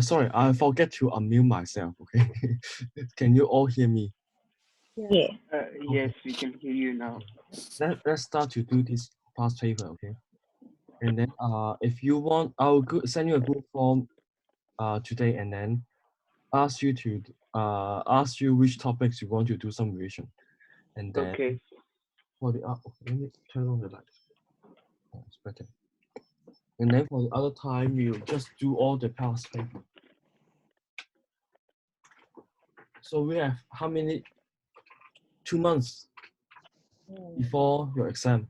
Sorry, I forget to unmute myself. Okay, can you all hear me? Yeah. Yes, we can hear you now. Let's start to do this past paper. Okay, and then if you want, I'll send you a Google form today, and then ask you to ask you which topics you want to do some revision, and then Okay. for the let me turn on the lights. Oh, it's better. And then for the other time, you just do all the past paper. So we have how many? 2 months before your exam.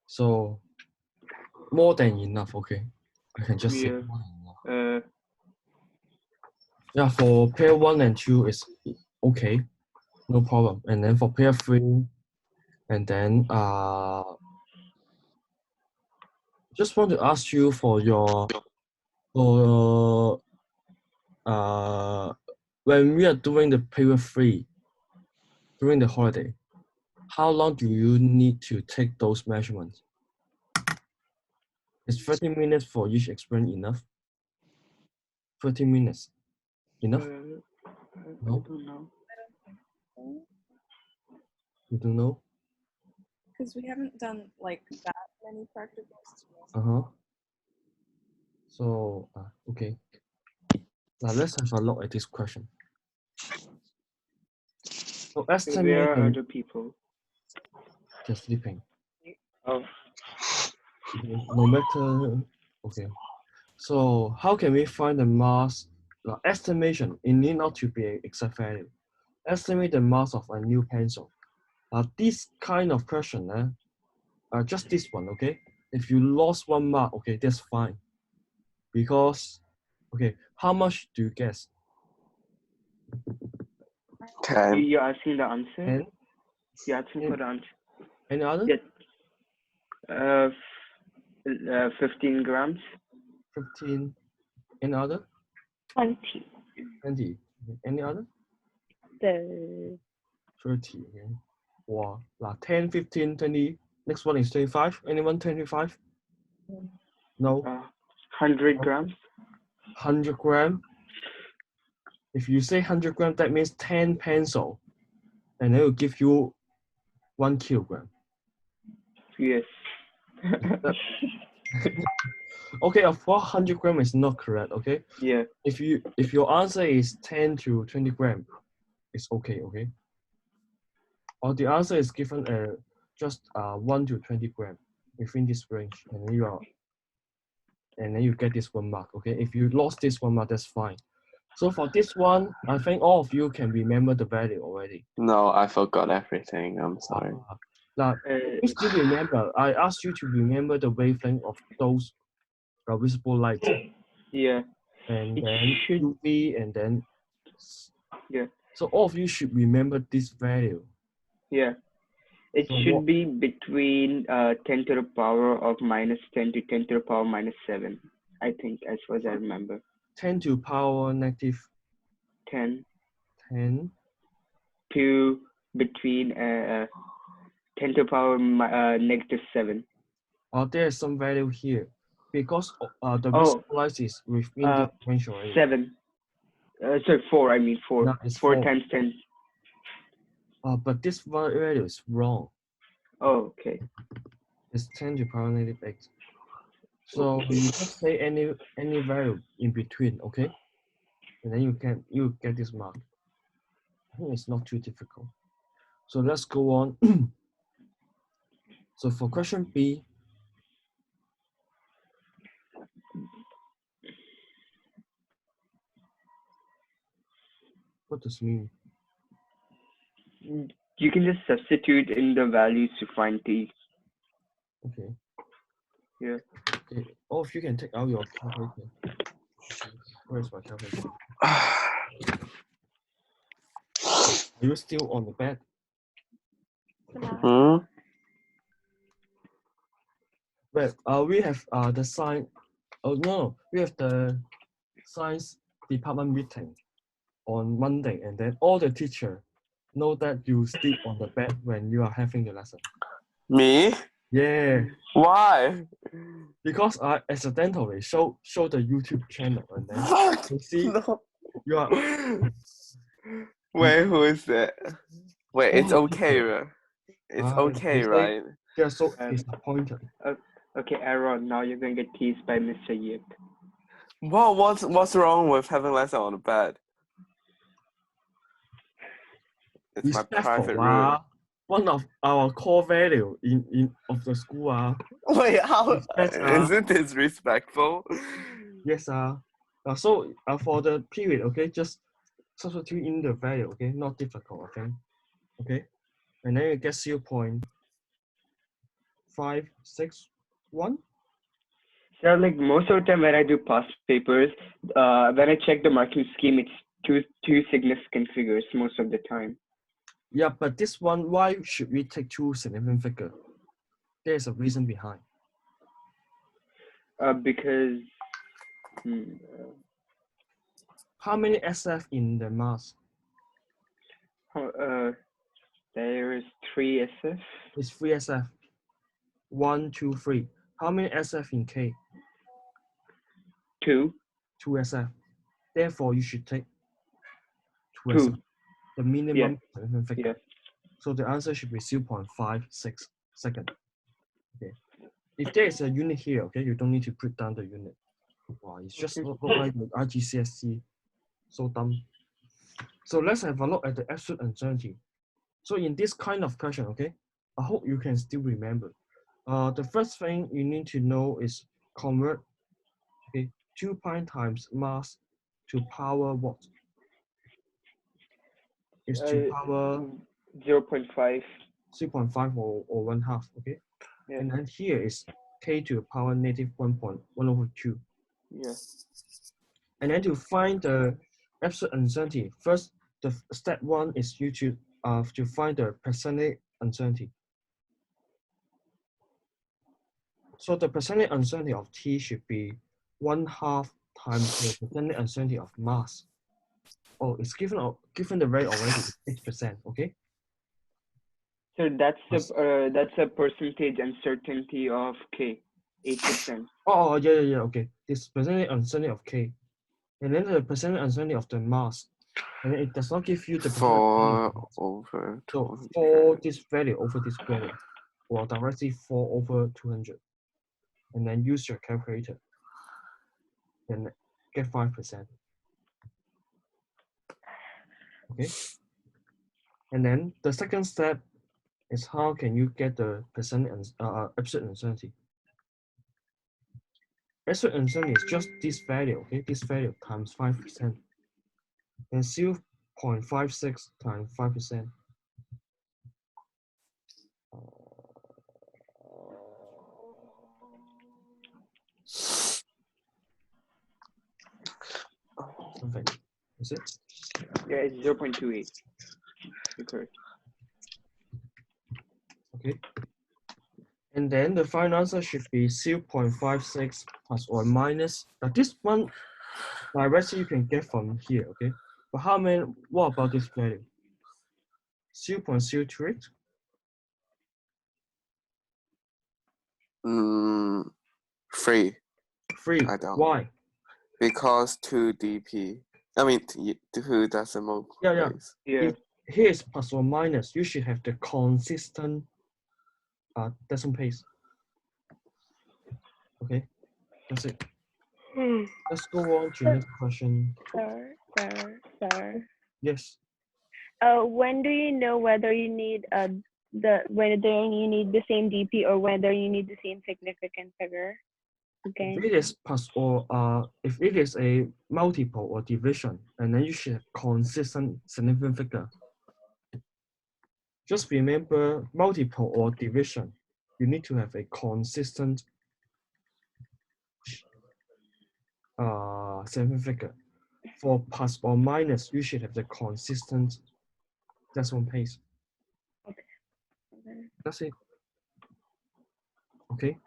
So more than enough, okay? I can just say Yeah. more than enough. Uh, Yeah, for pair 1 and 2 is okay, no problem. And then for pair 3, and then just want to ask you for your when we are doing the paper 3 during the holiday, how long do you need to take those measurements? Is 30 minutes for each experiment enough? 30 minutes enough? I No? don't know. You don't know? Because we haven't done like that many practicals. Uh-huh. So, okay. Now let's have a look at this question. So Where are estimating other people? the sleeping. Oh, Okay. No matter, okay. So how can we find the mass? Estimation, it need not to be an exact value. Estimate the mass of a new pencil. This kind of question, just this one, okay? If you lost 1 mark, okay, that's fine. Because, okay, how much do you guess? 10. you're asking the answer? 10? You're asking for the answer? Any other? Yes. 15 grams. 15. Any other? 20. 20. Any other? 30. 30. Okay. Wow. 10, 15, 20. Next one is 25. Anyone 25? No. 100 grams. 100 gram. If you say 100 gram, that means 10 pencil. And it will give you 1 kilogram. Yes. Okay, a 400 gram is not correct, okay? Yeah. If your answer is 10 to 20 gram, it's okay, okay? Or the answer is given just 1 to 20 gram within this range, and then you get this 1 mark, okay? If you lost this 1 mark, that's fine. So for this one, I think all of you can remember the value already. No, I forgot everything. I'm sorry. Now, you still remember, I asked you to remember the wavelength of those visible light. Yeah. And It then should. UV, and then. Yeah. So all of you should remember this value. Yeah. It So should be between 10 to the power of minus 10 to 10 to the power minus 7, I think, as far as I remember. 10 to power negative 10 to between 10 to the power negative 7. there's some value here because the Oh, visible light is within this range already. 7. Sorry, 4. I mean 4. No, it's 4 4. times 10. But this value is wrong. Oh, okay. It's 10 to power negative 8. So you just say any value in between, okay? And then you get this mark. I think it's not too difficult. So let's go on. So for question B, what does it mean? You can just substitute in the values to find T. Okay. Yeah. Okay. All of you can take out your calculator. Where's my calculator? Are you still on the bed? Hmm? Well, we have the science. Oh no, we have the science department meeting on Monday, and then all the teacher know that you sleep on the bed when you are having the lesson. Me? Yeah, Why? because I accidentally show the YouTube channel and then What? you see No. you are Wait, who is that? Wait, it's Oh, okay, people. right? It's You okay, say right? they're so Um, disappointed. Okay, Aaron, now you're going to get teased by Mr. Yip. What's wrong with having lesson on the bed? It's my Respectful, private room. one of our core value in of the school. Wait, how Respect, isn't this respectful? Yes, so for the period, okay, just substitute in the value, okay, not difficult, okay, and then you get 0.561. So like most of the time when I do past papers, when I check the marking scheme, it's two significant figures most of the time. Yeah, but this one, why should we take two significant figure? There's a reason behind. Because How many SF in the mass? there is 3 SF. It's 3 SF. 1, 2, 3. How many SF in K? 2. 2 SF. Therefore, you should take 2 2. SF, the minimum significant figure. Yeah. So the answer should be 0.56 second. Okay. If there is a unit here, okay, you don't need to put down the unit. Wow, it's just look like the IGCSE. So dumb. So let's have a look at the absolute uncertainty. So in this kind of question, okay, I hope you can still remember. The first thing you need to know is convert 2 pi times mass to power what? Is to power 0.5. 3.5 or 1/2, okay? Yeah. And then here is k to the power negative 1.1/2. Yeah. And then to find the absolute uncertainty, first, the step 1 is you to find the percentage uncertainty. So the percentage uncertainty of T should be 1/2 times the percentage uncertainty of mass. Oh, it's given the rate already, 8%, okay? So that's a percentage uncertainty of K, 8%. Oh, yeah, okay. This percentage uncertainty of K. And then the percentage uncertainty of the mass. And it does not give you the percentage. 4 over So 200. for this value over this value, or directly 4 over 200. And then use your calculator and get 5%. Okay. And then the second step is how can you get the percentage absolute uncertainty. Absolute uncertainty is just this value, okay? This value times 5%. And 0.56 times 5%. Something. Is it? Yeah, it's 0.28. You're correct. Okay. And then the final answer should be 0.56 plus or minus. Now this one directly you can get from here, okay? But what about this value? 0.03? 3. 3. I don't. Why? Because 2 dp. I mean 2 decimal Yeah. place. Yeah. Here is plus or minus. You should have the consistent decimal place. Okay, that's it. Let's go on to next question. Sir. Yes. When do you know whether you need whether you need the same DP or whether you need the same significant figure? Okay. If it is plus or if it is a multiple or division, and then you should have consistent significant figure. Just remember multiple or division, you need to have a consistent significant figure. For plus or minus, you should have the consistent decimal place. Okay. That's it. Okay.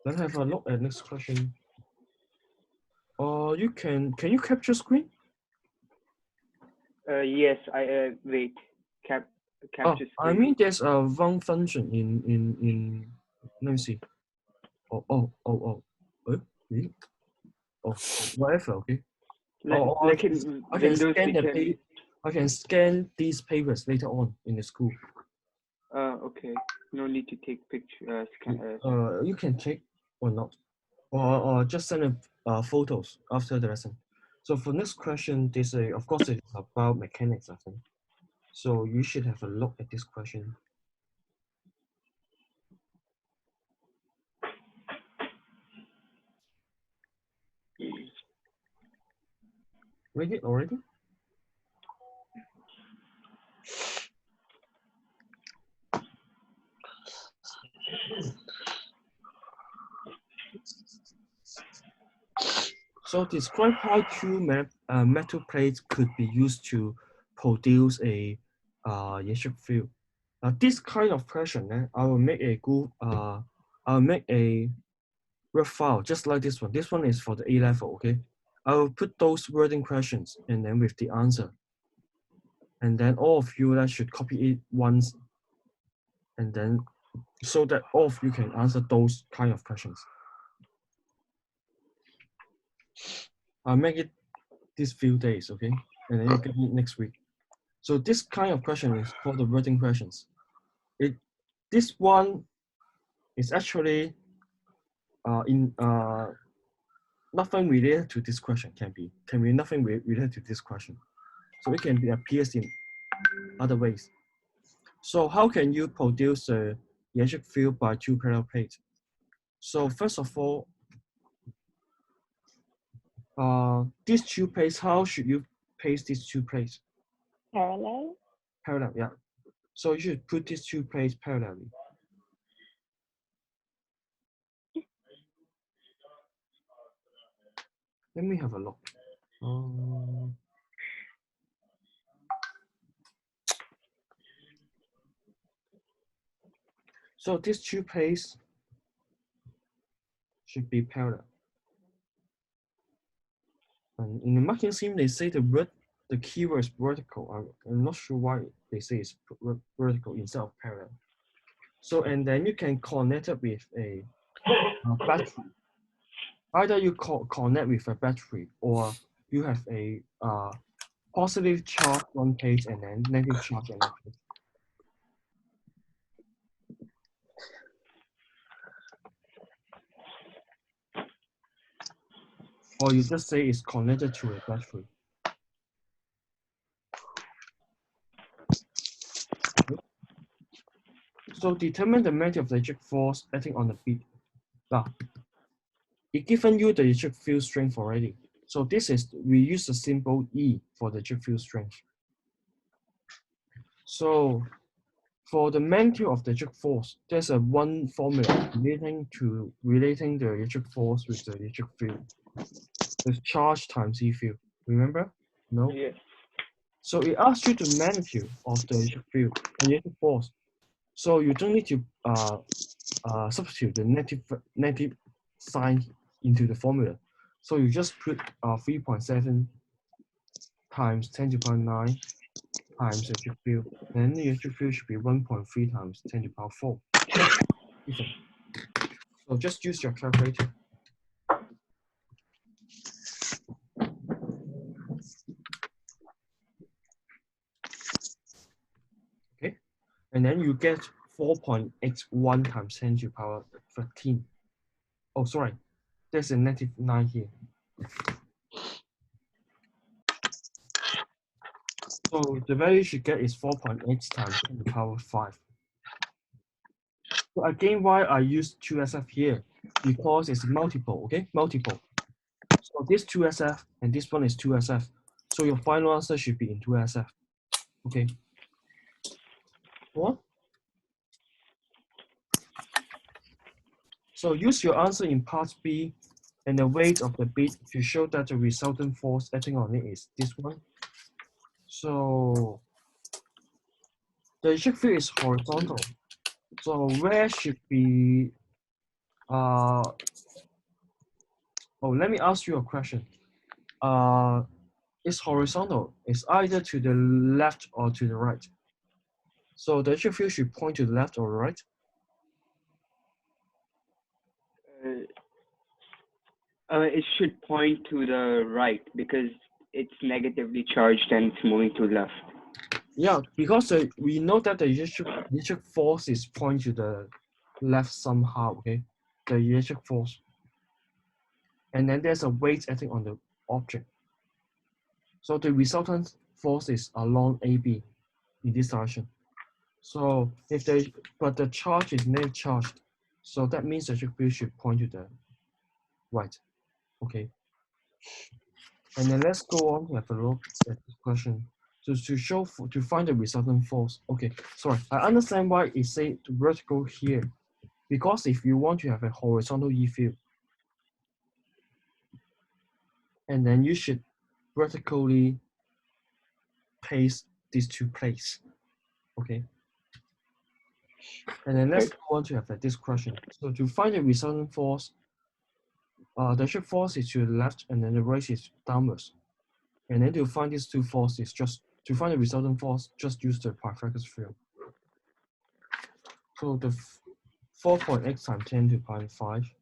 Let's have a look at next question. Can you capture screen? Yes, wait. capture I screen. mean, there's a one function in. Let me see. Eh? Whatever. Okay. Like in I can Windows, scan we can. I can scan these papers later on in the school. Okay. No need to take picture. You can take or not, or just send photos after the lesson. So for next question, this of course it is about mechanics, I think. So you should have a look at this question. Read it already? So describe how two metal plates could be used to produce a electric field. Now this kind of question, I will make a I'll make a Word file just like this one. This one is for the A level, okay? I will put those wording questions and then with the answer. And then all of you that should copy it once and then so that all of you can answer those kind of questions. I'll make it these few days, okay? And then you get it next week. So this kind of question is called the wording questions. This one is actually nothing related to this question can be nothing related to this question. So it can be appears in other ways. So how can you produce a electric field by two parallel plates? So first of all, these two plates, how should you place these two plates? Parallel? Parallel, yeah. So you should put these two plates parallelly. Let me have a look. So these two plates should be parallel. And in the marking scheme, they say the keyword is vertical. I'm not sure why they say it's vertical instead of parallel. So, and then you can connect it with a battery. Either you connect with a battery or you have a positive charge one page and then negative charge another page. Or you just say it's connected to a battery. Okay. So determine the magnitude of the electric force acting on the bead. Now, it given you the electric field strength already. So this is, we use the symbol E for the electric field strength. So for the magnitude of the electric force, there's a one formula relating the electric force with the electric field. It's charge times E field. Remember? No? Yes. So it asks you the magnitude of the electric field and electric force. So you don't need to substitute the negative sign into the formula. So you just put 3.7 times 10 to the power 9 times the electric field. Then the electric field should be 1.3 times 10 to the power 4. So just use your calculator. Okay, and then you get 4.81 times 10 to the power 13. Oh, sorry, there's a -9 here. So the value you should get is 4.8 times 10 to the power 5. So again, why I use 2SF here? Because it's multiple, okay? Multiple. So this 2SF and this one is 2SF. So your final answer should be in 2SF. Okay. What? So use your answer in part B and the weight of the bead to show that the resultant force acting on it is this one. So the electric field is horizontal. So where should be let me ask you a question. It's horizontal. It's either to the left or to the right. So the electric field should point to the left or right. It should point to the right because it's negatively charged and it's moving to left. Yeah, because we know that the electric force is point to the left somehow, okay? The electric force. And then there's a weight acting on the object. So the resultant force is along AB in this direction. So if but the charge is negative charged, so that means the electric field should point to the right, okay? And then let's go on to have a look at this question. So to find the resultant force. Okay, sorry, I understand why it say vertical here, because if you want to have a horizontal E field, and then you should vertically place these two plates. Okay. And then let's go on to have this question. So to find the resultant force, the electric force is to the left, and then the right is downwards. And then to find these two forces, to find the resultant force, just use the Pythagoras theorem. So the 4.x times 10 to the power 5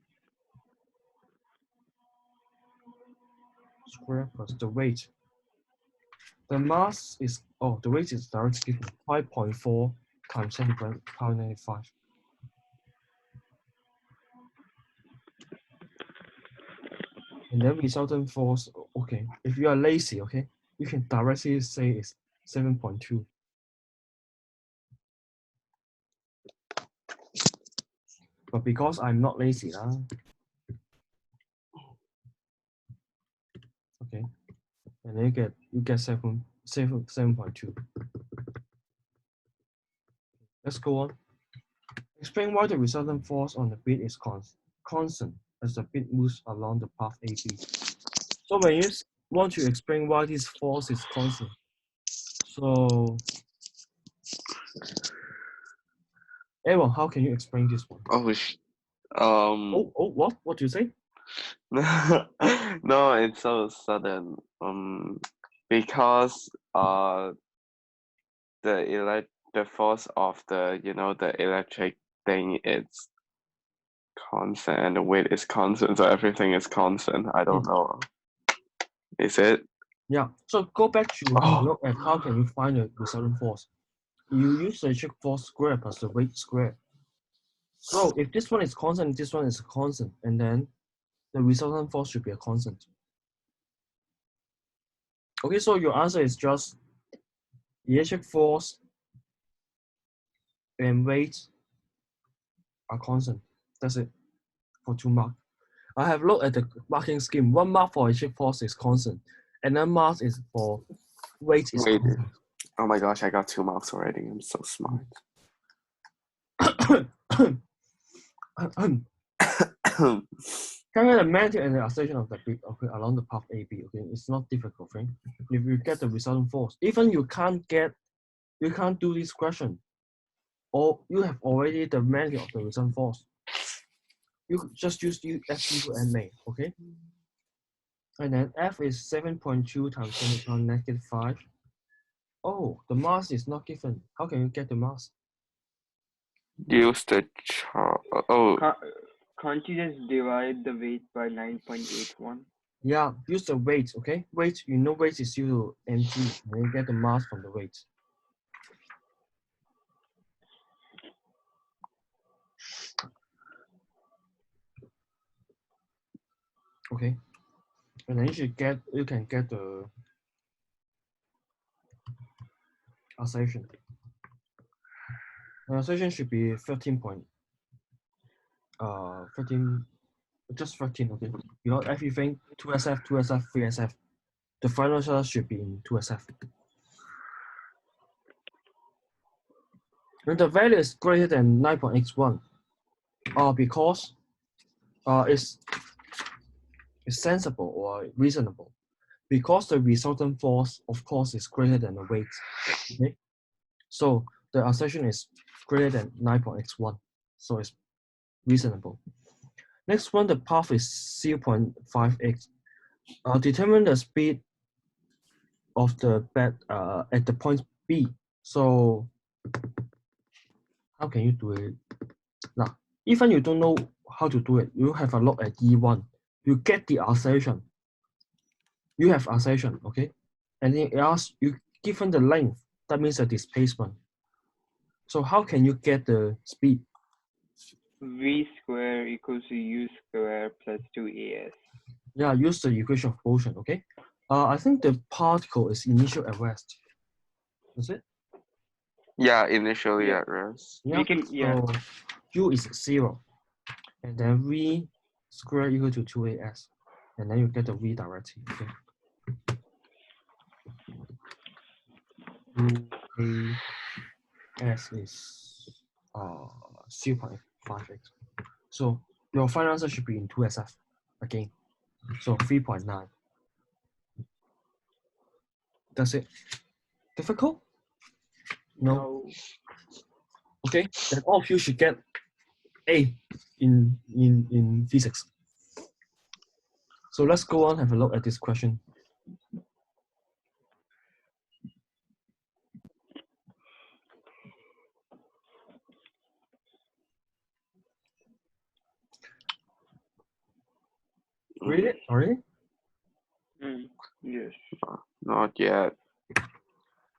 square plus the weight. The mass is, the weight is directly given 5.4 times 10 to the power 95. And then resultant force, okay, if you are lazy, okay, you can directly say it's 7.2. But because I'm not lazy, okay, and then you get 7.2. Let's go on. Explain why the resultant force on the bit is constant as the bit moves along the path AB. So when you want to explain why this force is constant, so Aaron, how can you explain this one? What? What do you say? No, it's so sudden. Because the force of the the electric thing is constant and the weight is constant, so everything is constant. I don't know. Is it? Yeah. So go back to look at how can you find the resultant force. You use the electric force squared plus the weight squared. So if this one is constant, this one is a constant, and then the resultant force should be a constant. Okay, so your answer is just electric force and weight are constant. That's it for 2 marks. I have looked at the marking scheme. 1 mark for electric force is constant, and then mark is for weight is constant. Oh my gosh, I got 2 marks already. I'm so smart. Calculate the magnitude and the acceleration of the bit along the path AB. Okay, it's not difficult thing. If you get the resultant force, even you can't do this question, or you have already the magnitude of the resultant force. You just use F equal ma. Okay, and then F is 7.2 times 10 to the power negative 5. Oh, the mass is not given. How can you get the mass? Use the chart. Can't you just divide the weight by 9.81? Yeah, use the weight, okay? Weight, you know weight is equal to mg, and you get the mass from the weight. Okay, and then you can get the acceleration. The acceleration should be 13, just 13, okay? You got everything, 2SF, 2SF, 3SF. The final answer should be in 2SF. And the value is greater than 9.81, because it's sensible or reasonable, because the resultant force, of course, is greater than the weight. Okay, so the acceleration is greater than 9.81, so it's reasonable. Next one, the path is 0.5x. Determine the speed of the bed at the point B. So How can you do it? Now, even you don't know how to do it, you have a look at E1. You get the acceleration. You have acceleration, okay? And then it asks you given the length, that means the displacement. So how can you get the speed? V square equals to U square plus 2AS. Yeah, use the equation of motion, okay? I think the particle is initial at rest. Is it? Yeah, initially Yeah. at rest. Yeah. Yeah. So U is 0. And then V square equal to 2AS. And then you get the V directly, okay? 2AS is 0.5x. So your final answer should be in 2SF again. So 3.9. That's it. Difficult? No. Okay, then all of you should get A in physics. So let's go on have a look at this question. Read it already? Yes. Not yet.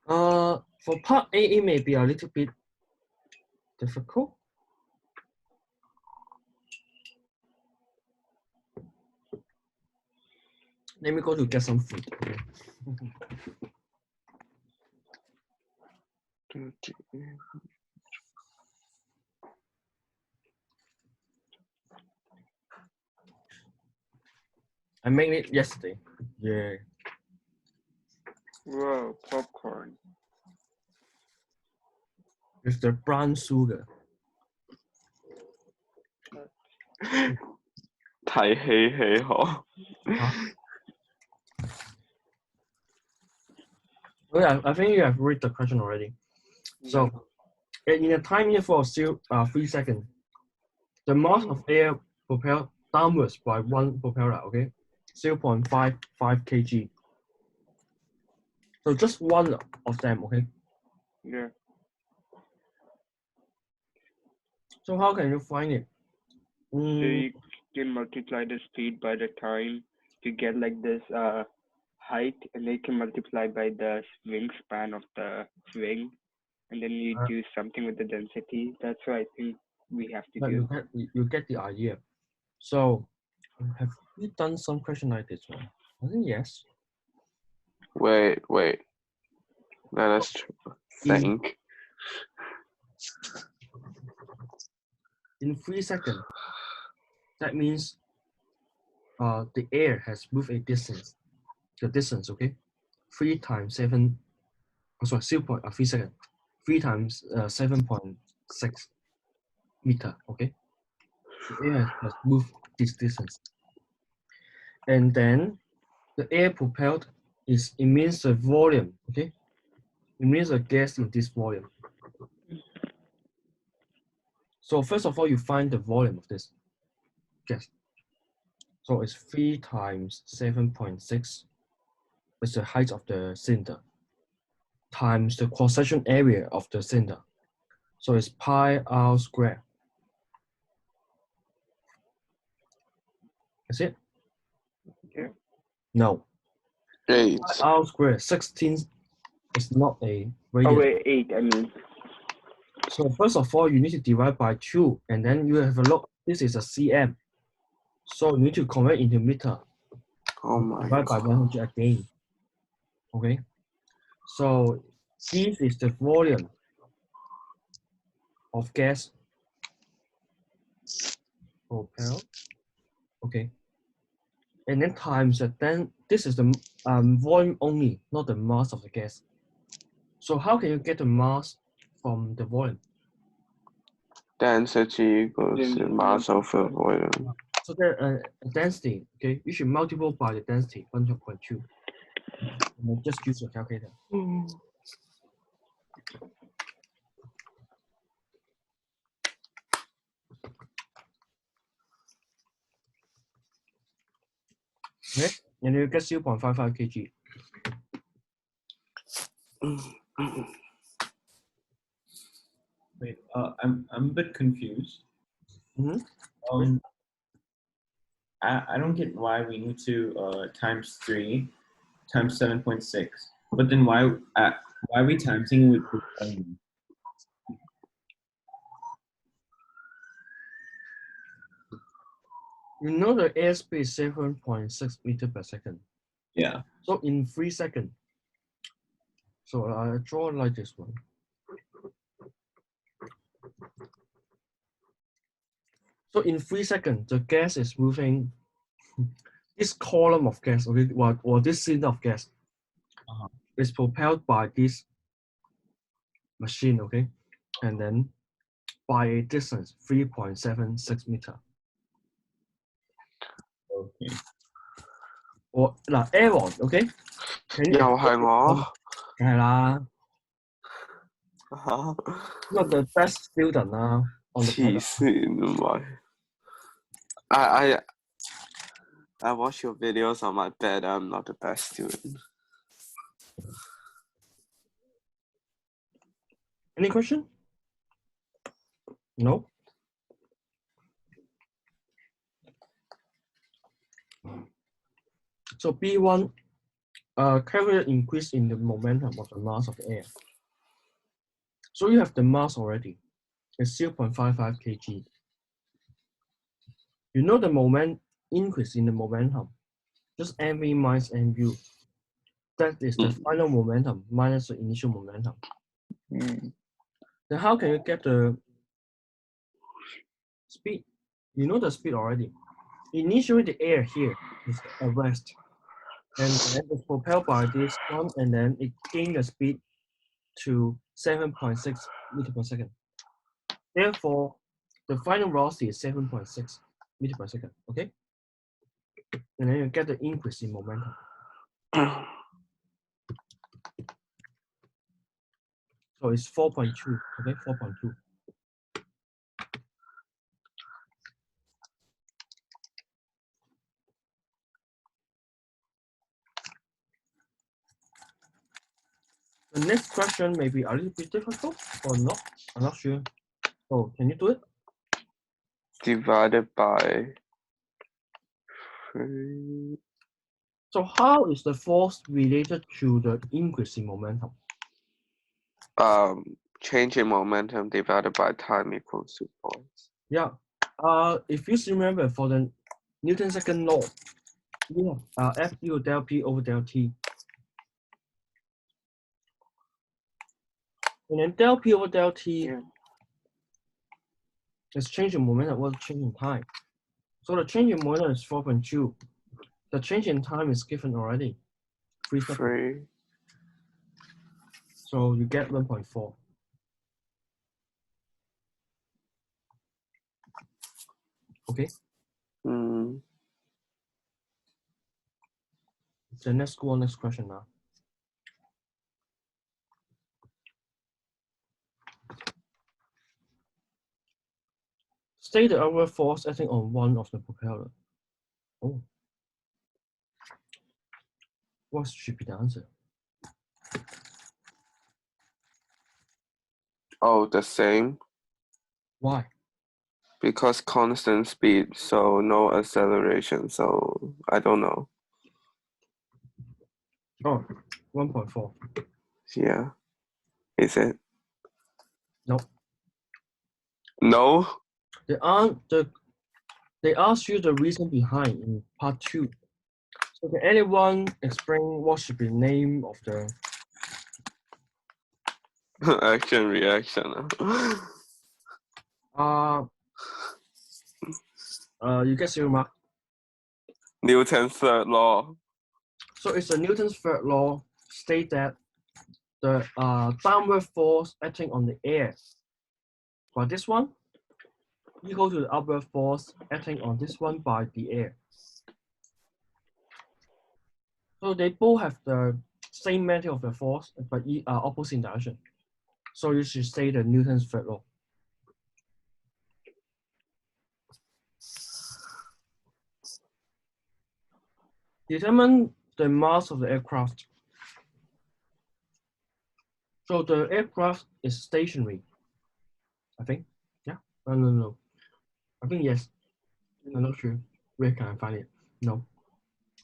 For part A, it may be a little bit difficult. Let me go to get some food. Okay. I made it yesterday. Yeah. Wow, popcorn. With the brown sugar. 太稀稀嗬。 Okay, I think you have read the question already. So, in a time interval of 3 seconds, the mass of air propelled downwards by one propeller, okay, 0.55 kg. So just one of them, okay. Yeah. So how can you find it? So you can multiply the speed by the time to get like this height, and then you can multiply by the wingspan of the wing, and then you do something with the density. That's what I think we have to do. You get the idea. So have you done some question like this one? I think yes. Wait. Let us think. In 3 seconds, that means the air has moved a distance. The distance, okay? 3 times 7, 3 seconds. 3 times 7.6 meter, okay? The air has moved this distance. And then the air propelled it means the volume, okay? It means the gas in this volume. So first of all, you find the volume of this gas. So it's 3 times 7.6 is the height of the cylinder times the cross-section area of the cylinder. So it's pi r squared. Is it? Yeah. No. 8. R squared, 16 is not a radius. Oh wait, 8. I mean. So first of all, you need to divide by 2, and then you have a look. This is a cm. So you need to convert into meter. Oh my Divide by god. 100 again. Okay. So this is the volume of gas propelled. Okay. And then times that, then this is the volume only, not the mass of the gas. So how can you get the mass from the volume? Density equals the mass of the volume. So the density, okay, you should multiply by the density, 100.2. And just use your calculator. Okay, and you get 0.55 kg. Wait, I'm a bit confused. Mhm. I don't get why we need to times 3 times 7.6, but then why are we timesing with the volume? You know the airspeed is 7.6 meter per second. Yeah. So in 3 seconds. So I draw like this one. So in 3 seconds, the gas is moving. This column of gas, okay, or this cylinder of gas, is propelled by this machine, okay, and then by a distance 3.76 meter. Okay. Or Aaron, okay? Can you 又係我 梗係啦 嚇 ，not the best student 啦，on the 黐線唔係 I watch your videos on my bed. I'm not the best student. Any question? No? So B1, calculate increase in the momentum of the mass of the air. So you have the mass already. It's 0.55 kg. You know the moment increase in the momentum. Just mv minus mu. That is the final momentum minus the initial momentum. Then how can you get the speed? You know the speed already. Initially, the air here is at rest, and then it's propelled by this one, and then it gained the speed to 7.6 meter per second. Therefore, the final velocity is 7.6 meter per second. Okay, and then you get the increase in momentum. So it's 4.2. Okay, 4.2. The next question may be a little bit difficult or not. I'm not sure. So can you do it? Divided by 3. So how is the force related to the increase in momentum? Change in momentum divided by time equals to force. Yeah. If you remember for the Newton's second law, yeah, F equal del P over del T. And then del P over del T is change in momentum or change in time. So the change in momentum is 4.2. The change in time is given already. 3 seconds. 3. So you get 1.4. Okay. The next question now. State the upward force acting on one of the propeller. Oh. What should be the answer? Oh, the same. Why? Because constant speed, so no acceleration. So I don't know. Oh, 1.4. Yeah. Is it? No. No? They asked you the reason behind in part 2. So can anyone explain what should be the name of the Action reaction. You get 0 mark. Newton's third law. So it's a Newton's third law state that the downward force acting on the air by this one equal to the upward force acting on this one by the air. So they both have the same magnitude of the force, but opposite in direction. So you should say the Newton's third law. Determine the mass of the aircraft. So the aircraft is stationary. I think. Yeah. No. I think yes. I'm not sure. Where can I find it? No.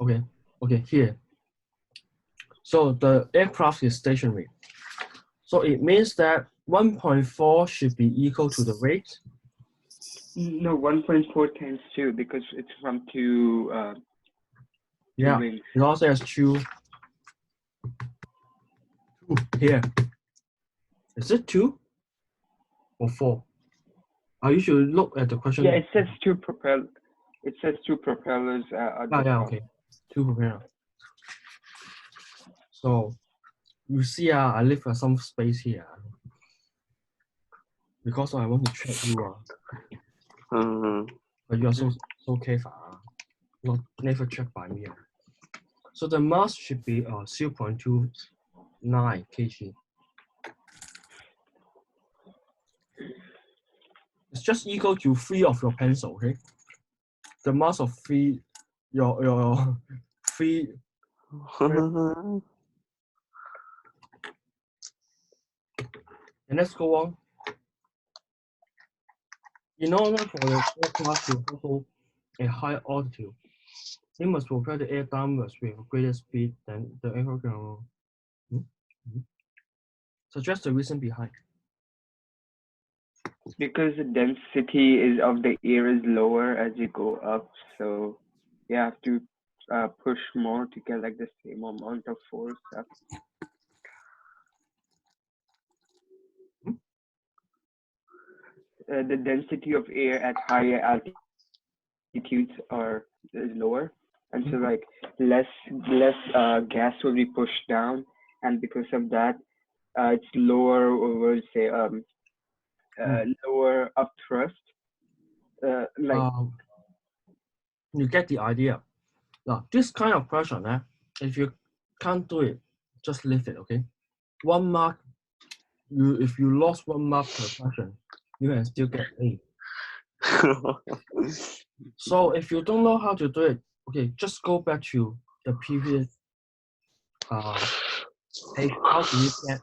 Okay. Okay, here. So the aircraft is stationary. So it means that 1.4 should be equal to the rate. No, 1.4 times 2 because it's from two Yeah, wings. it also has two here. Is it 2 or 4? You should look at the question. Yeah, it says two propellers. It says two propellers at the top. Okay. 2 propeller. So you see, I leave some space here because I want to check you. But you are so careful. Not never checked by me. So the mass should be 0.29 kg. It's just equal to 3 of your pencil, okay? The mass of 3, your 3. And let's go on. In order for the aircraft to follow a high altitude, it must propel the air downwards with greater speed than the aircraft can. Suggest the reason behind. Because the density is of the air is lower as you go up, so you have to push more to get like the same amount of force up. The density of air at higher altitudes is lower, and so like less gas will be pushed down, and because of that, it's lower, or we'll say lower up thrust. You get the idea. Now, this kind of question, if you can't do it, just leave it, okay? 1 mark, if you lost 1 mark per question, you can still get A. So if you don't know how to do it, okay, just go back to the previous page. How do you get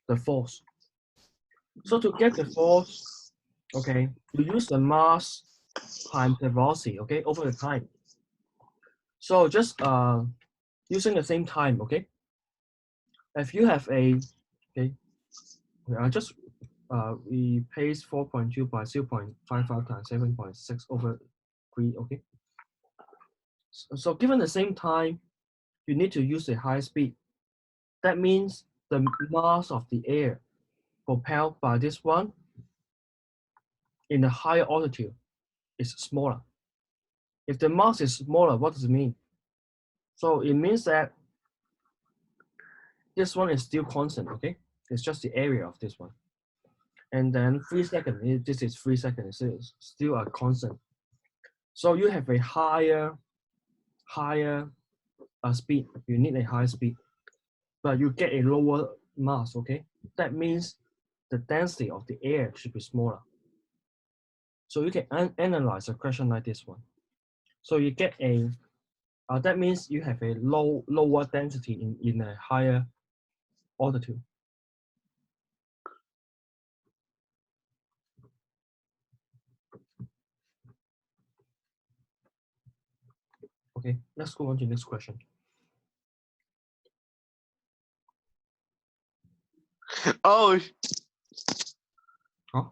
the force? So to get the force, okay, you use the mass times the velocity, okay, over the time. So just using the same time, okay. If you have a, okay, just replace 4.2 by 0.55 times 7.6 over 3, okay. So given the same time, you need to use a high speed. That means the mass of the air propelled by this one in a higher altitude is smaller. If the mass is smaller, what does it mean? So it means that this one is still constant, okay? It's just the area of this one. And then 3 seconds, this is 3 seconds, it's still a constant. So you have a higher speed, you need a high speed, but you get a lower mass, okay? That means the density of the air should be smaller. So you can analyze a question like this one. So you get a, that means you have a lower density in a higher altitude. Okay, let's go on to the next question. Oh. Huh?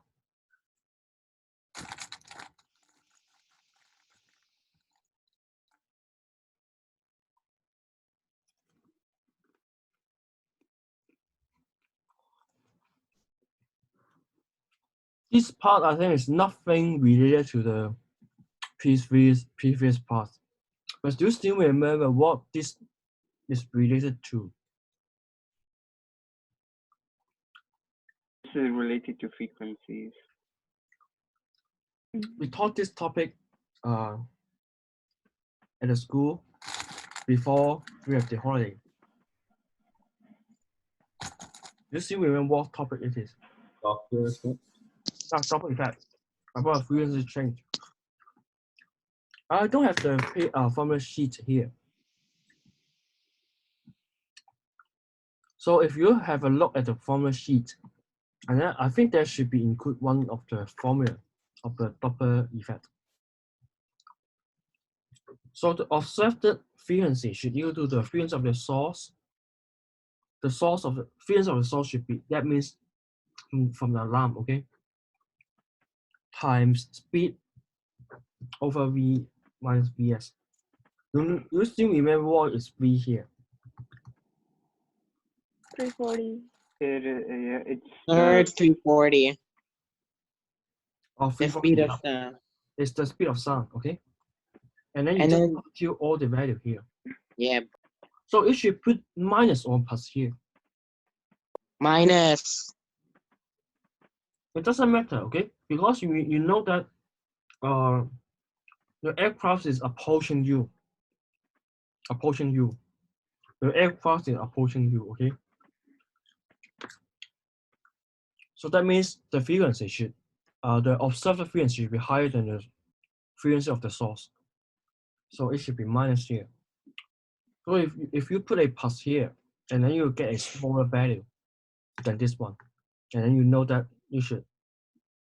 This part, I think, is nothing related to the previous part. But do you still remember what this is related to? This is related to frequencies. We taught this topic at the school before we have the holiday. Do you still remember what topic it is? Doppler effect. Doppler effect about frequency change. I don't have the formula sheet here. So if you have a look at the formula sheet, And then I think there should be include one of the formula of the Doppler effect. So the observed frequency should equal to the frequency of the source. The source of the frequency of the source should be, that means from the alarm, okay? Times speed over V minus Vs. You still remember what is V here? 340. It's It's 340. Or The speed 340, of yeah. sound. It's the speed of sound, okay? And then you And just then, substitute all the value here. yeah, So it should put minus or plus here. minus. It doesn't matter, okay? Because you know that the aircraft is approaching you. Approaching you. The aircraft is approaching you, okay? So that means the frequency should, the observed frequency should be higher than the frequency of the source. So it should be minus here. So if you put a plus here, and then you get a smaller value than this one, and then you know that you should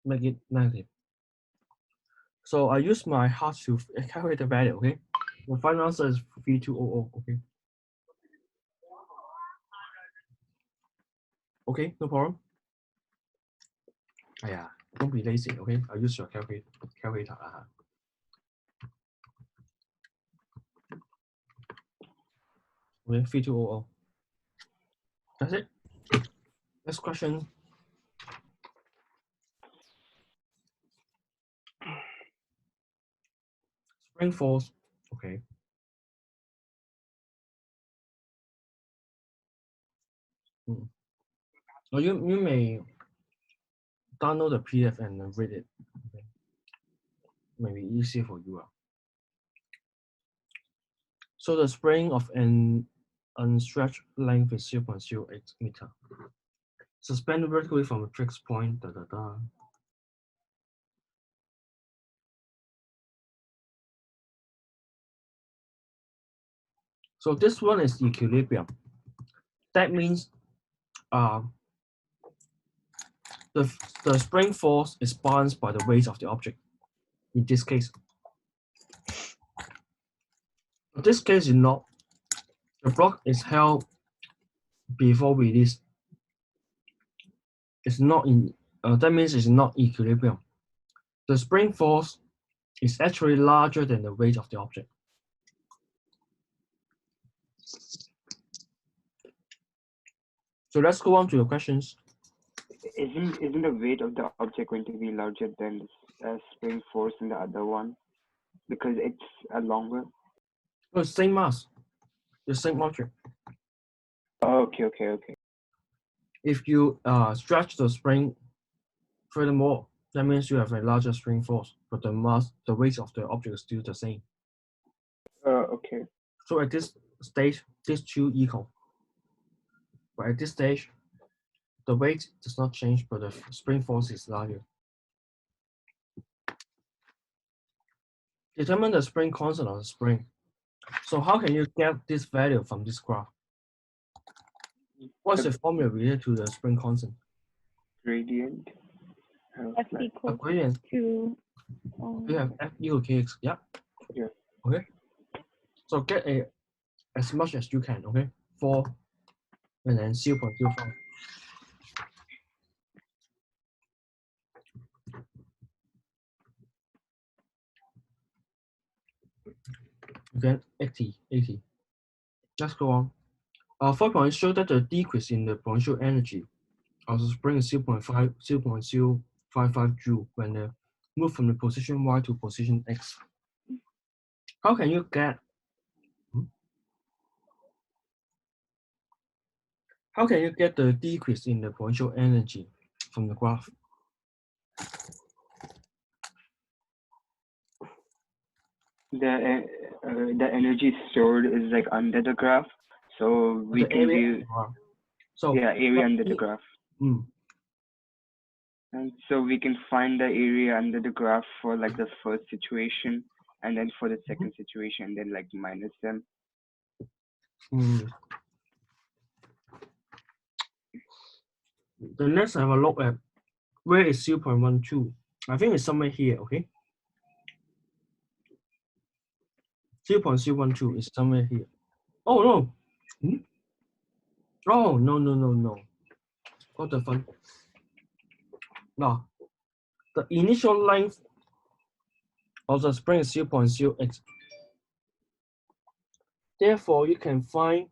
make it negative. So I use my heart to calculate the value, okay? The final answer is 3200, okay? Okay, no problem. Yeah, don't be lazy, okay? I use your calculator. Okay, 3200. That's it. Next question. Spring force. Okay. Or you may download the PDF and read it. Okay. Maybe easier for you. So the spring of an unstretched length is 0.08 meter. Suspended vertically from a fixed point. So this one is equilibrium. That means the spring force is balanced by the weight of the object. In this case, is not. The block is held before release. It's not in. That means it's not equilibrium. The spring force is actually larger than the weight of the object. So let's go on to the questions. Isn't the weight of the object going to be larger than the spring force in the other one because it's a longer? Oh, it's same mass, the same object. Oh, okay. If you stretch the spring furthermore, that means you have a larger spring force, but the mass, the weight of the object is still the same. Okay. So at this stage, these two equal. But at this stage, the weight does not change, but the spring force is larger. Determine the spring constant of the spring. So how can you get this value from this graph? What's the formula related to the spring constant? Gradient. F A equals gradient. to. You have F equal kx. Yeah. Yeah. Okay. So get as much as you can. Okay. 4 and then 0.05. Then 80. Let's go on. 4 points show that the decrease in the potential energy of the spring is 0.055 joule when they move from the position Y to position X. How can you get the decrease in the potential energy from the graph? The energy stored is like under the graph, so we The can area do so area under the graph. And so we can find the area under the graph for like the first situation, and then for the second situation, then like minus them. Then let's have a look at where is 0.12. I think it's somewhere here, okay? 0.012 is somewhere here. Oh no. Hmm? Oh no. What the fun? No. The initial length of the spring is 0.0x. Therefore, you can find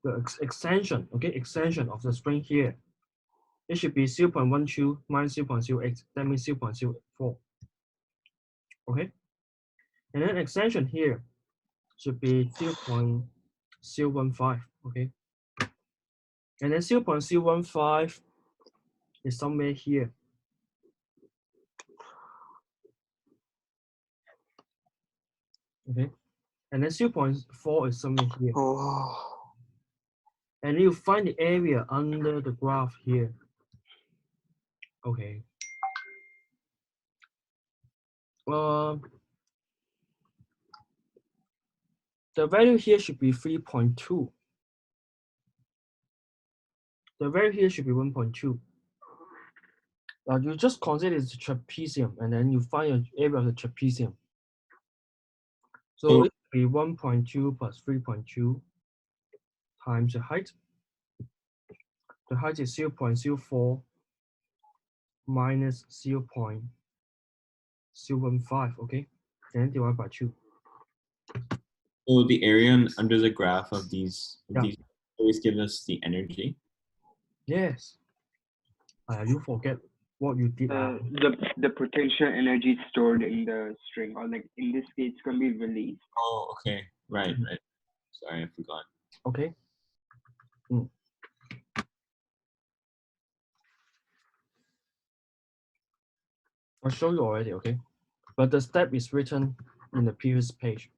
the extension, okay, extension of the spring here. It should be 0.12 minus 0.08. That means 0.04. Okay? And then extension here should be 0.015. Okay? And then 0.015 is somewhere here. Okay? And then 0.4 is somewhere here. Oh. And you find the area under the graph here. Okay. The value here should be 3.2. The value here should be 1.2. You just consider it's a trapezium, and then you find an area of the trapezium. So it would be 1.2 plus 3.2 times the height. The height is 0.04 minus 0.015, okay? Then divide by 2. So the area under the graph of these, Yeah. these always give us the energy. Yes. You forget what you did. The potential energy stored in the string, or like in this case, it's gonna be released. Oh, okay. Right. Sorry, I forgot. Okay. I'll show you already, okay? But the step is written in the previous page.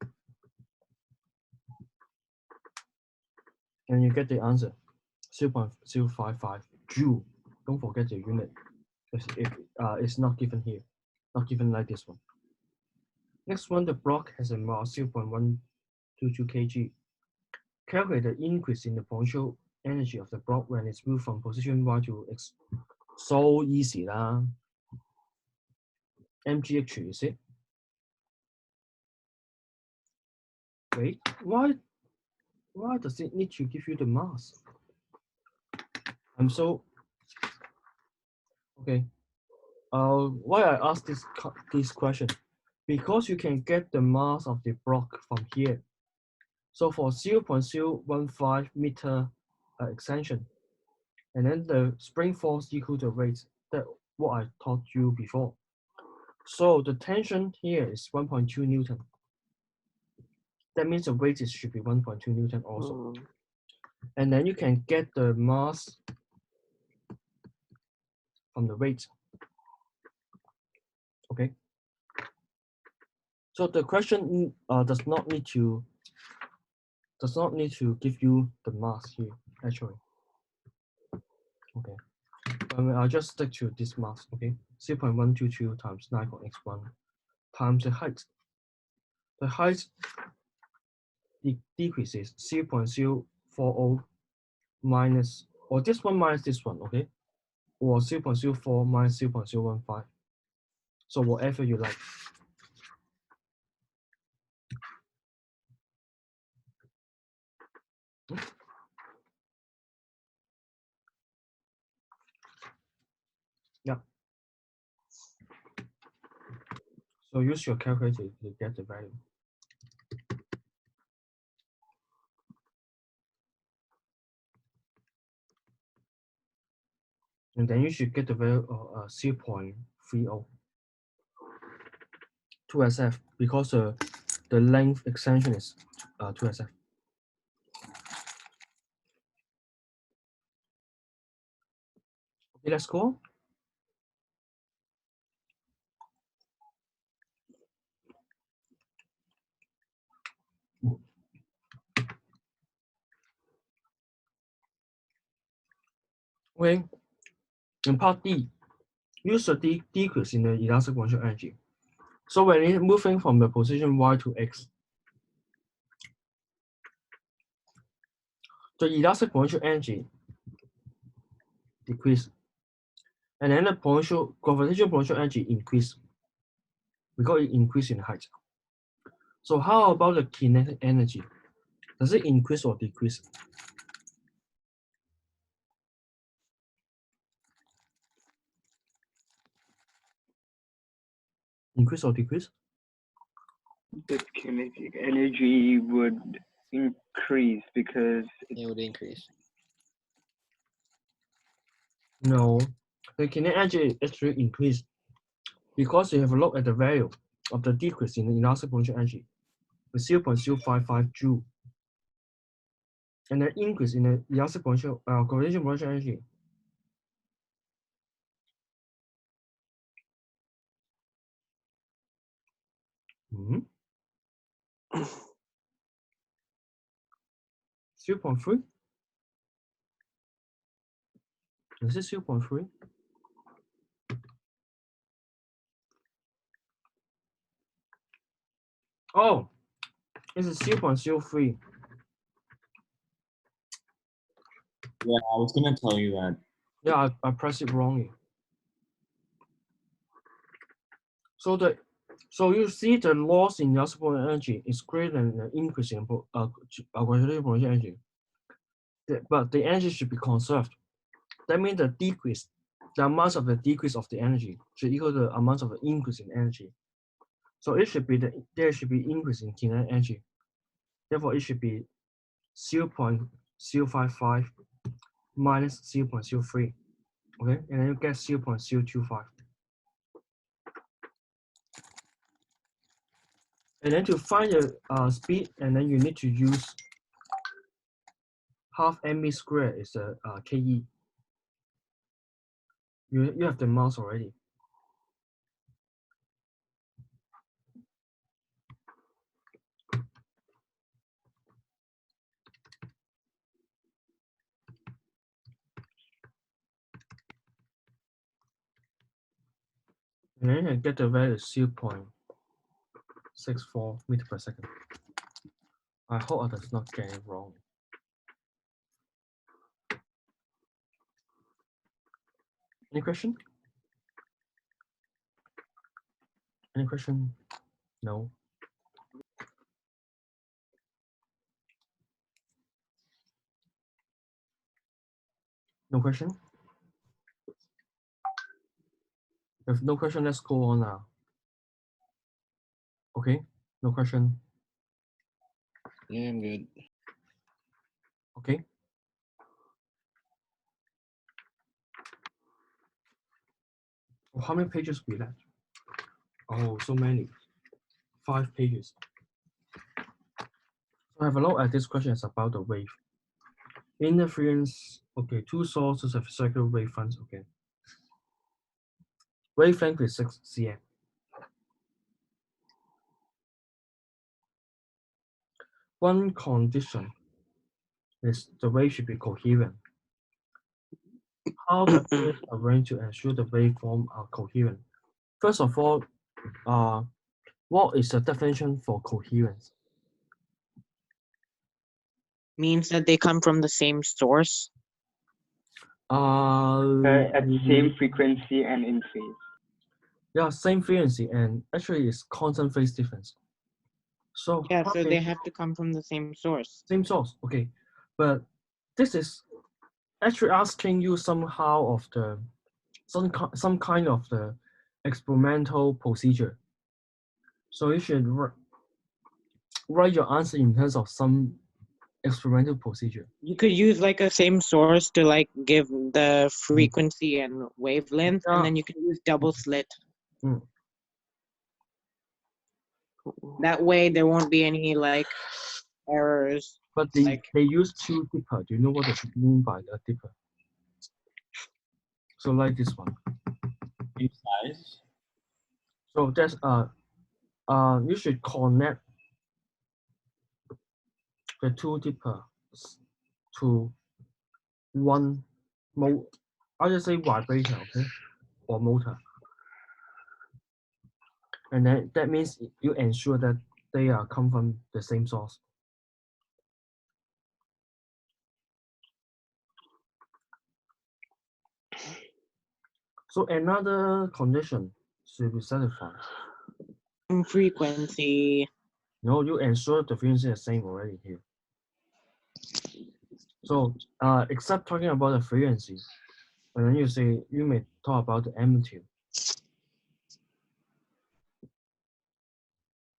And you get the answer, 0.055 joule. Don't forget the unit. It's not given here, not given like this one. Next one, the block has a mass 0.122 kg. Calculate the increase in the potential energy of the block when it's moved from position Y to X. So easy lah. MGH, you see? Wait, why does it need to give you the mass? Okay. Why I ask this question? Because you can get the mass of the block from here. So for 0.015 meter extension, and then the spring force equal to rate. That what I taught you before. So the tension here is 1.2 Newton. That means the weight should be 1.2 Newton also. And then you can get the mass from the weight. Okay. So the question does not need to give you the mass here actually. Okay. I'll just stick to this mass. Okay. 0.122 times 9.x1 times the height. The height decreases 0.040 minus, or this one minus this one, okay? Or 0.04 minus 0.015. So whatever you like. Yeah. So use your calculator to get the value. And then you should get the value of 0.30. 2SF, because the length extension is 2SF. Okay, let's go. Okay, in part D, use the decrease in the elastic potential energy. So when it's moving from the position Y to X, the elastic potential energy decrease. And then the gravitational potential energy increase because it increase in height. So how about the kinetic energy? Does it increase or decrease? Increase or decrease? The kinetic energy would increase because It would increase. No, the kinetic energy actually increase because you have a look at the value of the decrease in the elastic potential energy, with 0.055 joule, and the increase in the elastic potential gravitational potential energy. Mm-hmm. 0.3? Is it 0.3? Oh, it's 0.03. Yeah, I was gonna tell you that. Yeah, I pressed it wrongly. So you see the loss in elastic potential energy is greater than the increase in gravitational potential energy. But the energy should be conserved. That means the amount of the decrease of the energy should equal the amount of the increase in energy. So it should be there should be increase in kinetic energy. Therefore, it should be 0.055 minus 0.03. Okay, and then you get 0.025. And then to find the speed, and then you need to use half mv squared is a ke. You have the mass already. And then you can get the value 0.64 meter per second. I hope I does not get it wrong. Any question? Any question? No. No question? If no question, let's go on now. Okay, no question. Yeah, I'm good. Okay. Oh, how many pages we left? Oh, so many. 5 pages. So have a look at this question. It's about the wave. Interference. Okay, two sources of circular wavefronts. Okay. Wavelength is 6 cm. One condition is the wave should be coherent. How the waves are arranged to ensure the waveform are coherent? First of all, what is the definition for coherence? Means that they come from the same source. at same frequency and in phase. Yeah, same frequency, and actually it's constant phase difference. So Yeah, how so can they you- have to come from the same source. same source, okay, but this is actually asking you somehow of the some kind of the experimental procedure. So you should write your answer in terms of some experimental procedure. You could use like a same source to like give the frequency and wavelength, Yeah. and then you can use double slit. Mm. That way there won't be any like errors. But they use two dipper. Do you know what they mean by the dipper? So like this one. Same size. So that's you should connect the two dippers to one I'll just say vibrator, okay, or motor. And then that means you ensure that they are come from the same source. So another condition should be satisfied. Frequency. No, you ensure the frequency is same already here. So except talking about the frequency, and then you say you may talk about the amplitude.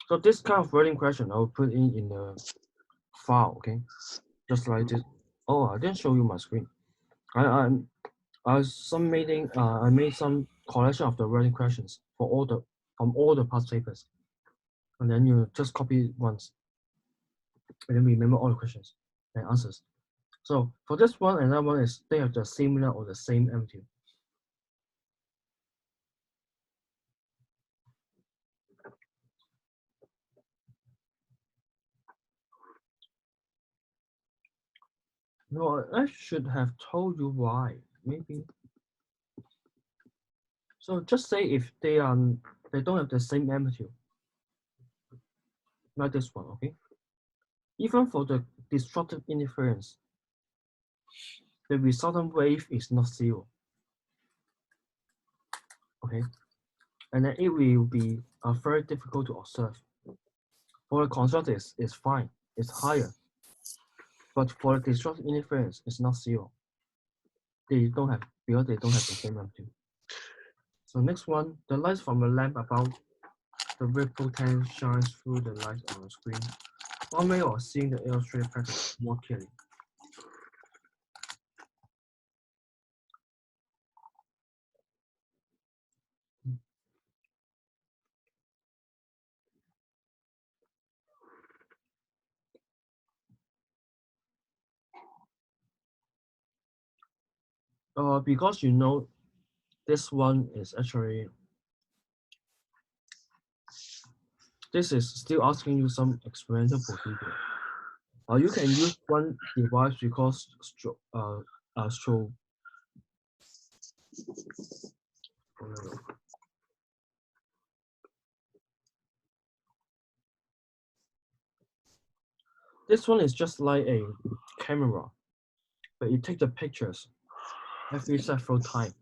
So this kind of wording question I will put in the file, okay? Just like this. Oh, I didn't show you my screen. I made some collection of the wording questions for from all the past papers, and then you just copy once, and then remember all the questions and answers. So for this one, another one is they have the similar or the same amplitude. No, I should have told you why. Maybe. So just say if they don't have the same amplitude, like this one, okay? Even for the disruptive interference, the resultant wave is not zero. Okay, and then it will be very difficult to observe. For the constructive, it's fine, it's higher. But for the disruptive interference, it's not zero. They don't have because they don't have the same amplitude. So next one, the light from a lamp above the ripple tank shines through the light on the screen. One way of seeing the illustrated pattern more clearly. Because you know this one is actually, this is still asking you some experimental procedure. You can use one device because this one is just like a camera, but you take the pictures every several times.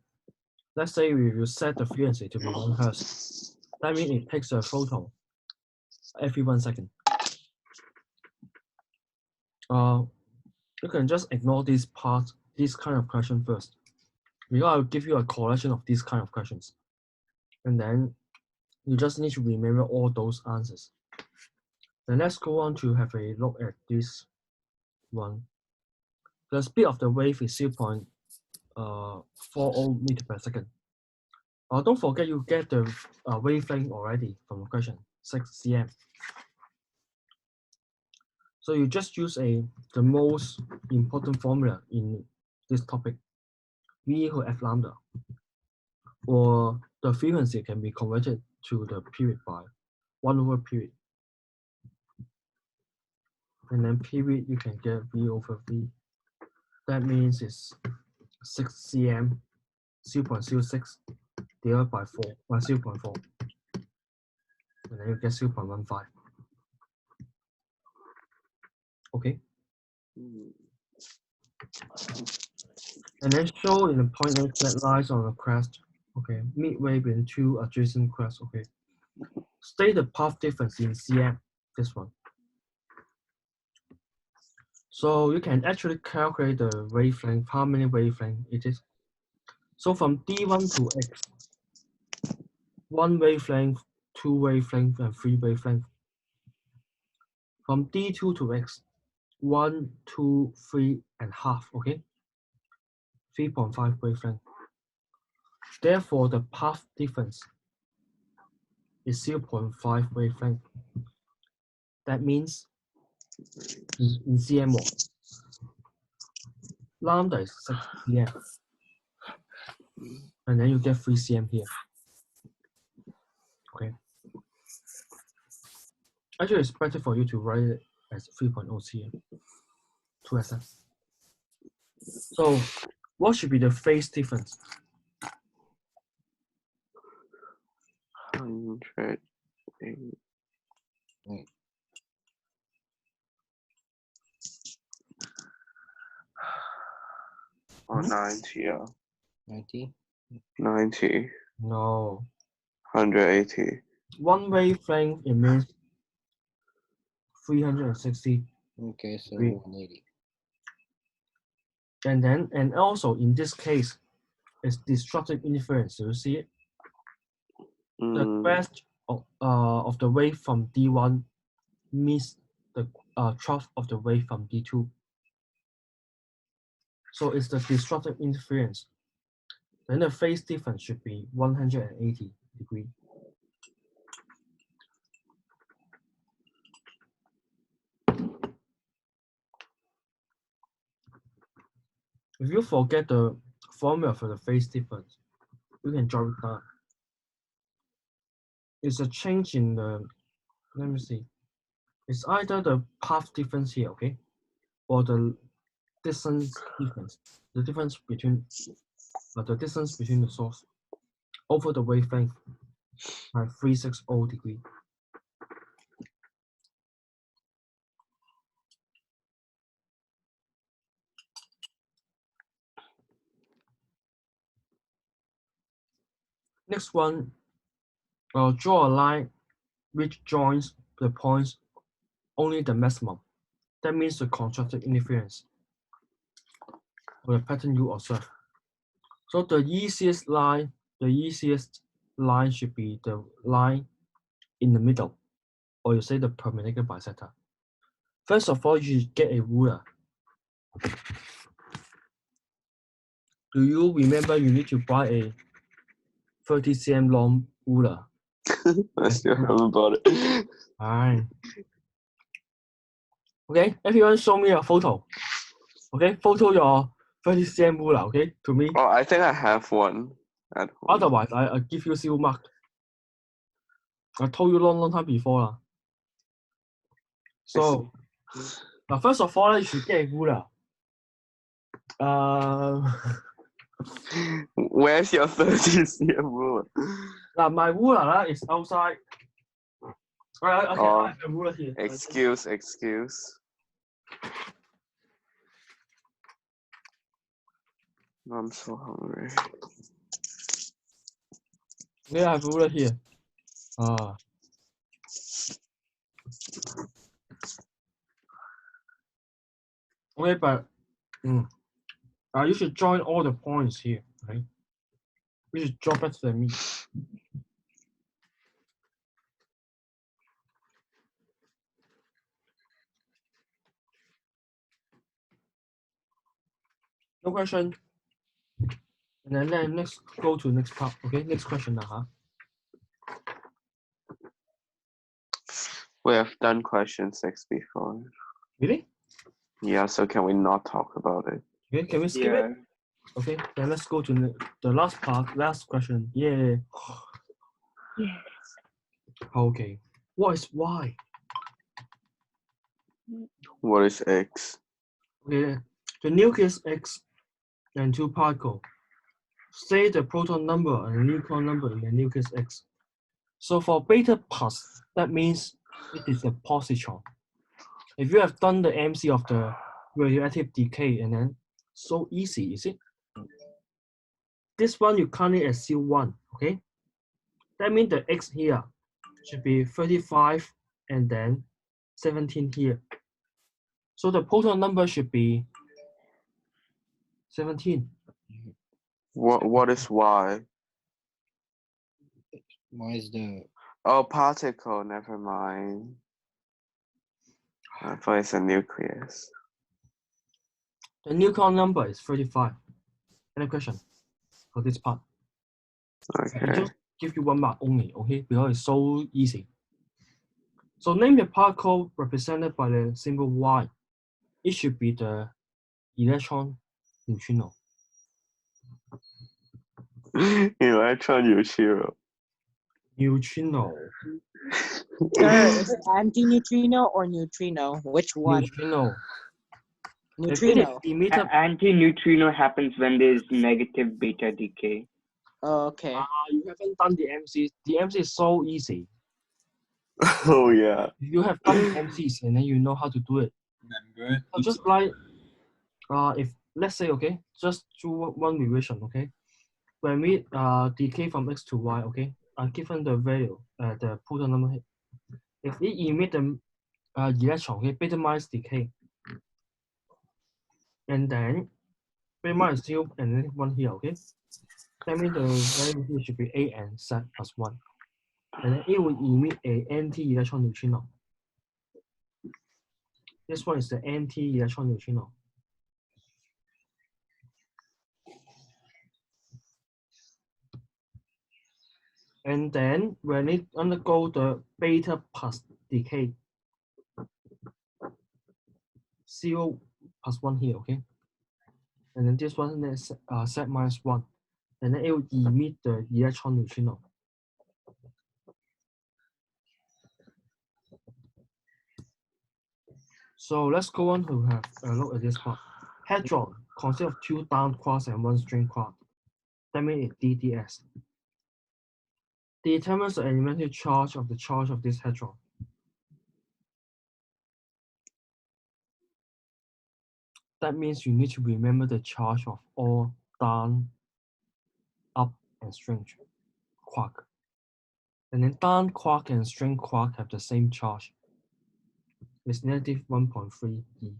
Let's say you set the frequency to be 1 Hertz. That means it takes a photo every 1 second. You can just ignore this part, this kind of question first. Because I'll give you a collection of these kind of questions. And then you just need to remember all those answers. Then let's go on to have a look at this one. The speed of the wave is 0.40 meter per second. Don't forget you get the wavelength already from the question, 6 cm. So you just use the most important formula in this topic, V equal F lambda, or the frequency can be converted to the period by 1 over period. And then period, you can get V over V. That means it's 6 cm, 0.06 divided by 0.4. And then you get 0.15. Okay. And then show in the point X that lies on a crest. Okay, midway between two adjacent crests. Okay. State the path difference in cm. This one. So you can actually calculate the wavelength, how many wavelength it is. So from D1 to X, 1 wavelength, 2 wavelength, and 3 wavelength. From D2 to X, 1, 2, 3 and half, okay? 3.5 wavelength. Therefore, the path difference is 0.5 wavelength. That means in cm more. Lambda is 6 cm. And then you get 3 cm here. Okay. Actually, it's better for you to write it as 3.0 cm to assess. So, what should be the phase difference? 100. Or 90, yeah. 90. 90, No. 180. One wavelength emits 360, Okay, so Wait. 180. and also in this case, it's destructive interference. Do you see it? The crest of the wave from D1 meets the trough of the wave from D2. So it's the destructive interference. Then the phase difference should be 180 degrees. If you forget the formula for the phase difference, you can drop it down. It's a change in the, let me see. It's either the path difference here, okay? Or the distance difference. The difference between the distance between the source over the wavelength by 360 degrees. Next one, draw a line which joins the points only the maximum. That means the constructive interference or the pattern you observe. So the easiest line should be the line in the middle, or you say the perpendicular bisector. First of all, you get a ruler. Do you remember you need to buy a 30 cm long ruler? I still haven't bought it. Alright. Okay, everyone show me a photo. Okay, photo your 30 cm ruler, okay, to me. Oh, I think I have one at home. Otherwise, I give you silver mark. I told you long time before. So, now first of all, you should get a ruler. Where's your 30 cm ruler? Now my ruler is outside. Okay, I have a ruler here. Excuse. I'm so hungry. Yeah, I have a ruler here. Okay, but you should join all the points here, right? You should draw better than me. No question. And then let's go to the next part. Okay, next question now. We have done question 6 before. Really? Yeah, so can we not talk about it? Okay, can we skip it? Okay, then let's go to the last part, last question. Yeah. Yes. Okay. What is Y? What is X? Okay, the nucleus X and two particles. Say the proton number and the neutron number in the nucleus X. So for beta plus, that means it is a positron. If you have done the MC of the radioactive decay, and then so easy, is it? This one you count it as C1, okay? That means the X here should be 35 and then 17 here. So the proton number should be 17. What is Y? Why is the Oh, particle, never mind. I thought it's a nucleus. The neutron number is 35. Any question for this part? I Okay. just give you 1 mark only, okay? Because it's so easy. So name the particle represented by the symbol Y. It should be the electron neutrino. Electron neutrino. Neutrino. Sir, is it anti-neutrino or neutrino? Which one? Neutrino. Neutrino. Emitted, Anti-neutrino happens when there's negative beta decay. Oh, okay. you haven't done the MC. The MC is so easy. Oh yeah. You have done the MCs and then you know how to do it. Remember? So just like, if let's say, okay, just do one revision, okay? when we decay from x to y, okay, given the value, the proton number, if we emit the electron, okay, beta minus decay, and then beta minus 0 and then 1 here, okay, that means the value here should be A and Z plus 1. And then it will emit a anti-electron neutrino. This one is the anti-electron neutrino. And then when it undergo the beta plus decay, 0 plus 1 here, okay? And then this one is Z minus 1. And then it will emit the electron neutrino. So let's go on to have a look at this part. Hadron consists of 2 down quarks and 1 string quark. That means it's DDS. Determines the elementary charge of this hadron. That means you need to remember the charge of all down, up, and string quark. And then down quark and string quark have the same charge. It's negative 1.3 E.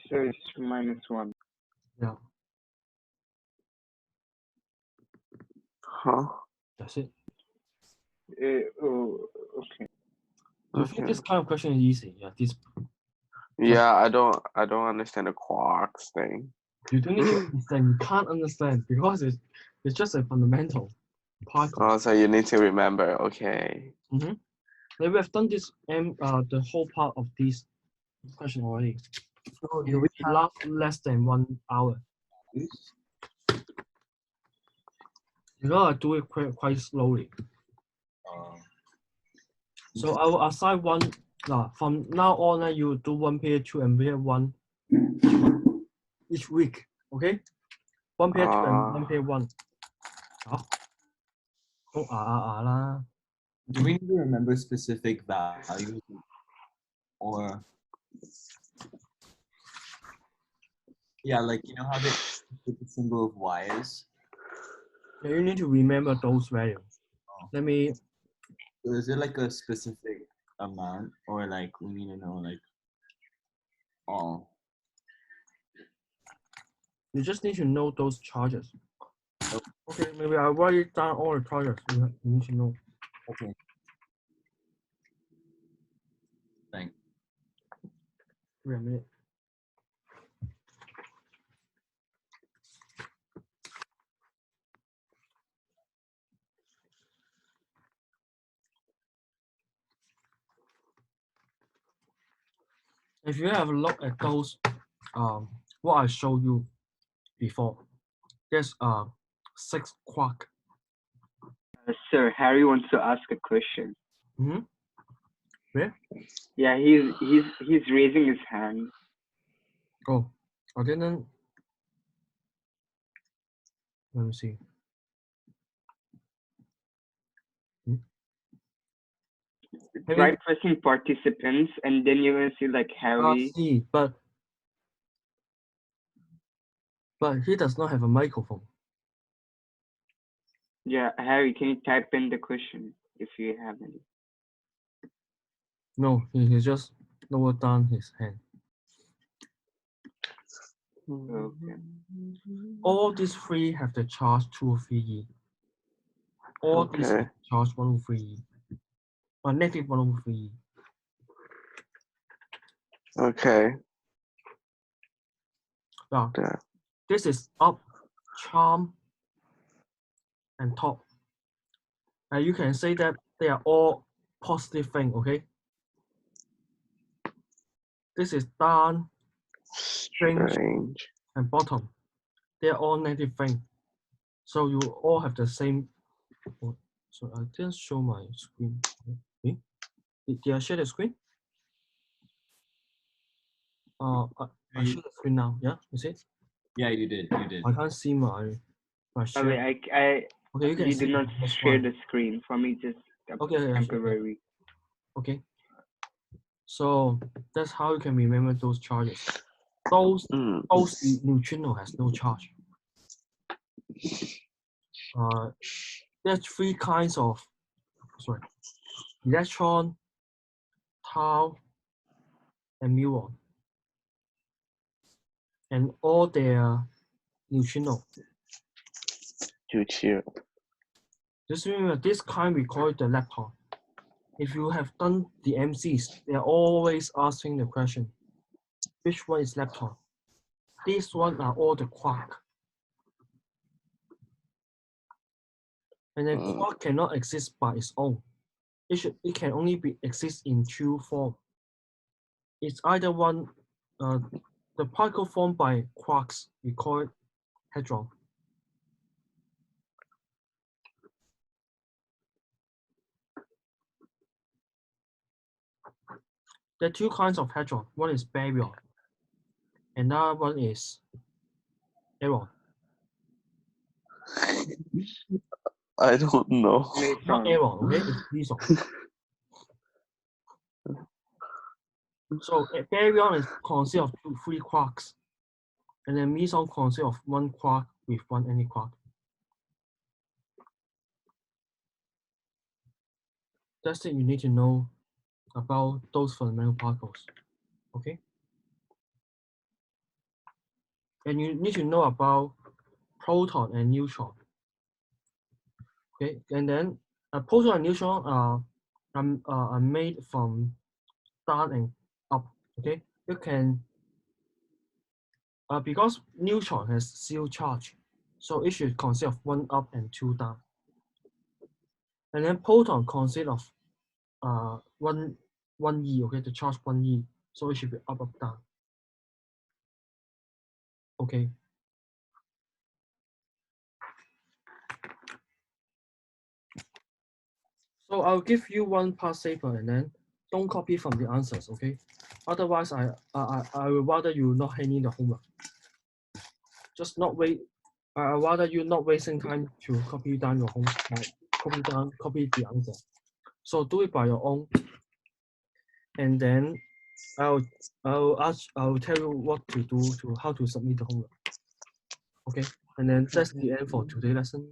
So it's -1. Yeah, Huh? that's it. Oh, okay. So I think this kind of question is easy. Yeah, this Yeah, I don't understand the quarks thing. you don't need to understand. You can't understand because it's just a fundamental particle. Oh, so you need to remember. Okay. Like we have done this the whole part of this question already. So It will last less than 1 hour. You gotta do it quite slowly. So I will assign one. From now on, you do 1 pair 2 and pair 1 each week. Okay, 1 pair 2 and 1 pair 1. lah. Do we need to remember specific values or yeah, like you know how they put the symbol of y is? Yeah, you need to remember those values. Let me. Is it like a specific amount or like we need to know like all? You just need to know those charges. Okay, maybe I'll write it down all the charges you need to know. Okay. Thanks. Wait a minute. If you have a look at those, what I showed you before, there's 6 quark. Sir, Harry wants to ask a question. Where? Yeah, he's raising his hand. Oh, I didn't. Let me see. Try pressing participants, and then you're gonna see like Harry. See, but he does not have a microphone. Yeah, Harry, can you type in the question if you have any? No, he just lowered down his hand. Okay. All these 3 have the charge 203E. All these have charge 103E. Or negative 103E. Okay. Now, Yeah. this is up, charm, and top. And you can say that they are all positive thing, okay? This is down, strange, and bottom. They are all negative thing. So you all have the same. Oh, so I didn't show my screen. Okay. Did I share the screen? I share the screen now. Yeah, you see? Yeah, you did. You did. I can't see my share. Okay, okay, you did not share the screen for me. Just okay, temporary. Okay. So that's how you can remember those charges. Those neutrino has no charge. There's three kinds of electron, tau, and muon, and all their neutrino. Just remember, this kind we call it the lepton. If you have done the MCs, they're always asking the question, which one is lepton? These ones are all the quark. And then quark cannot exist by its own. It can only exist in two forms. It's either one, the particle formed by quarks, we call it hadron. There are two kinds of hadron. One is baryon. Another one is aron. I don't know. Not aron, okay? It's meson. So a baryon is consists of three quarks, and then meson consists of one quark with one antiquark. That's it you need to know about those fundamental particles, okay? And you need to know about proton and neutron, okay? And then a proton and neutron are made from down and up, okay? You can, because neutron has zero charge, so it should consist of one up and two down. And then proton consists of one E, okay, the charge 1E, so it should be up, down. Okay. So I'll give you one past paper and then don't copy from the answers, okay? Otherwise, I would rather you not handing the homework. Just not wait. I rather you not wasting time to copy down your homework, copy the answer. So do it by your own, and then I'll tell you what to do how to submit the homework. Okay, and then that's the end for today's lesson.